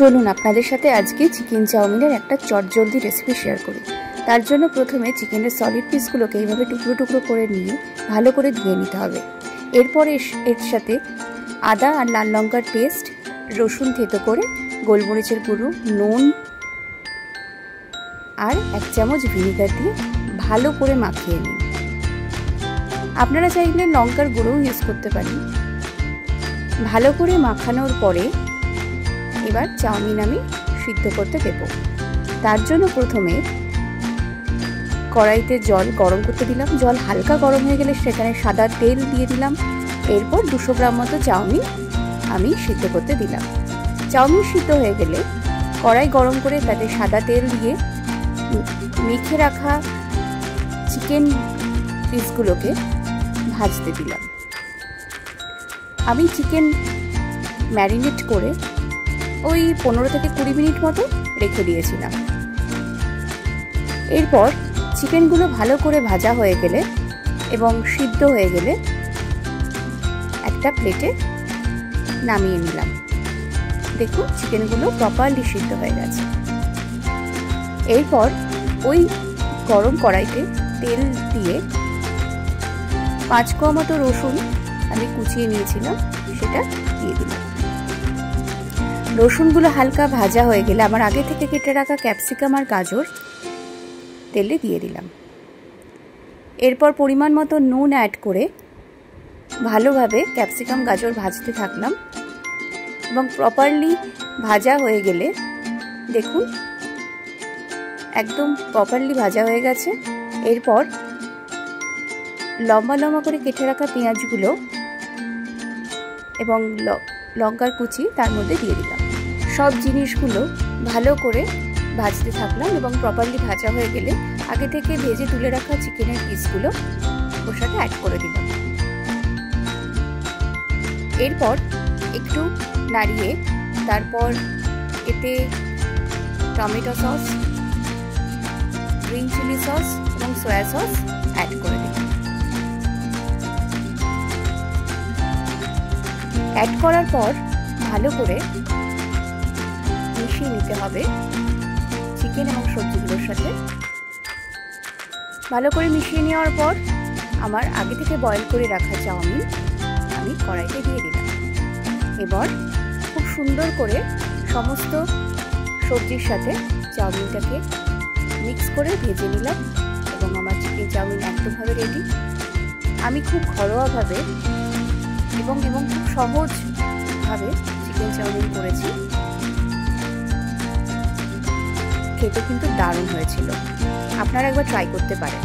চলুন আপনাদের সাথে আজকে চিকেন চাউমিনের একটা চটজলদি রেসিপি শেয়ার করি। তার জন্য প্রথমে চিকেনের সলিড পিসগুলোকে এইভাবে টুকরো টুকরো করে নিয়ে ভালো করে ধুয়ে নিতে হবে। এরপরে এর সাথে আদা আর লাল লঙ্কার পেস্ট, রসুন থেতো করে, গোলমরিচের গুঁড়ো, নুন আর 1 চামচ ভিনেগার দিয়ে ভালো করে মাখিয়ে নিন। আপনারা চাইলে লঙ্কার গুঁড়োও ইউজ করতে পারেন। ভালো করে মাখানোর পরে এবার চাউমিন আমি সিদ্ধ করতে দেব। তার জন্য প্রথমে কড়াইতে জল গরম করতে দিলাম। জল হালকা গরম হয়ে গেলে সেখানে সাদা তেল দিয়ে দিলাম। এরপর 200 গ্রাম মতো চাউমিন আমি সিদ্ধ করতে দিলাম। চাউমিন সিদ্ধ হয়ে গেলে কড়াই গরম করে তাতে সাদা তেল দিয়ে মেখে রাখা চিকেন পিসগুলোকে ভাজতে দিলাম। আমি চিকেন ম্যারিনেট করে ওই 15 থেকে 20 মিনিট মতো রেখে দিয়েছিলাম। এরপর চিকেনগুলো ভালো করে ভাজা হয়ে গেলে এবং সিদ্ধ হয়ে গেলে একটা প্লেটে নামিয়ে নিলাম। দেখুন চিকেনগুলো প্রপারলি সিদ্ধ হয়ে গেছে। এরপর ওই গরম কড়াইতে তেল দিয়ে 5 কোয়া মতো রসুন আমি কুচিয়ে নিয়েছিলাম, সেটা দিয়ে দিলাম। রসুনগুলো হালকা ভাজা হয়ে গেলে আমার আগে থেকে কেটে রাখা ক্যাপসিকাম আর গাজর তেলে দিয়ে দিলাম। এরপর পরিমাণ মতো নুন অ্যাড করে ভালোভাবে ক্যাপসিকাম গাজর ভাজতে থাকলাম এবং প্রপারলি ভাজা হয়ে গেলে দেখুন একদম প্রপারলি ভাজা হয়ে গেছে। এরপর লম্বা লম্বা করে কেটে রাখা পেঁয়াজগুলো এবং লঙ্কার কুচি তার মধ্যে দিয়ে দিলাম। সব জিনিসগুলো ভালো করে ভাজতে থাকলাম এবং প্রপারলি ভাজা হয়ে গেলে আগে থেকে ভেজে তুলে রাখা চিকেনের পিসগুলো ওর সাথে অ্যাড করে দিলাম। এরপর একটু নাড়িয়ে তারপর এতে tomato sauce, green chilli sauce এবং সয়া সস অ্যাড করে দিলাম। অ্যাড করার পর ভালো করে মিশিয়ে নিতে হবে চিকেন এবং সবজিগুলোর সাথে। ভালো করে মিশিয়ে নেওয়ার পর আমার আগে থেকে বয়েল করে রাখা চাউমিন আমি কড়াইতে দিয়ে দিলাম। এবার খুব সুন্দর করে সমস্ত সবজির সাথে চাউমিনটাকে মিক্স করে ভেজে নিলাম এবং আমার চিকেন চাউমিন একদমভাবে রেডি। আমি খুব ঘরোয়াভাবে এবং খুব সহজভাবে চিকেন চাউমিন করেছি। খেতে কিন্তু দারুণ হয়েছিল। আপনারা একবার ট্রাই করতে পারেন।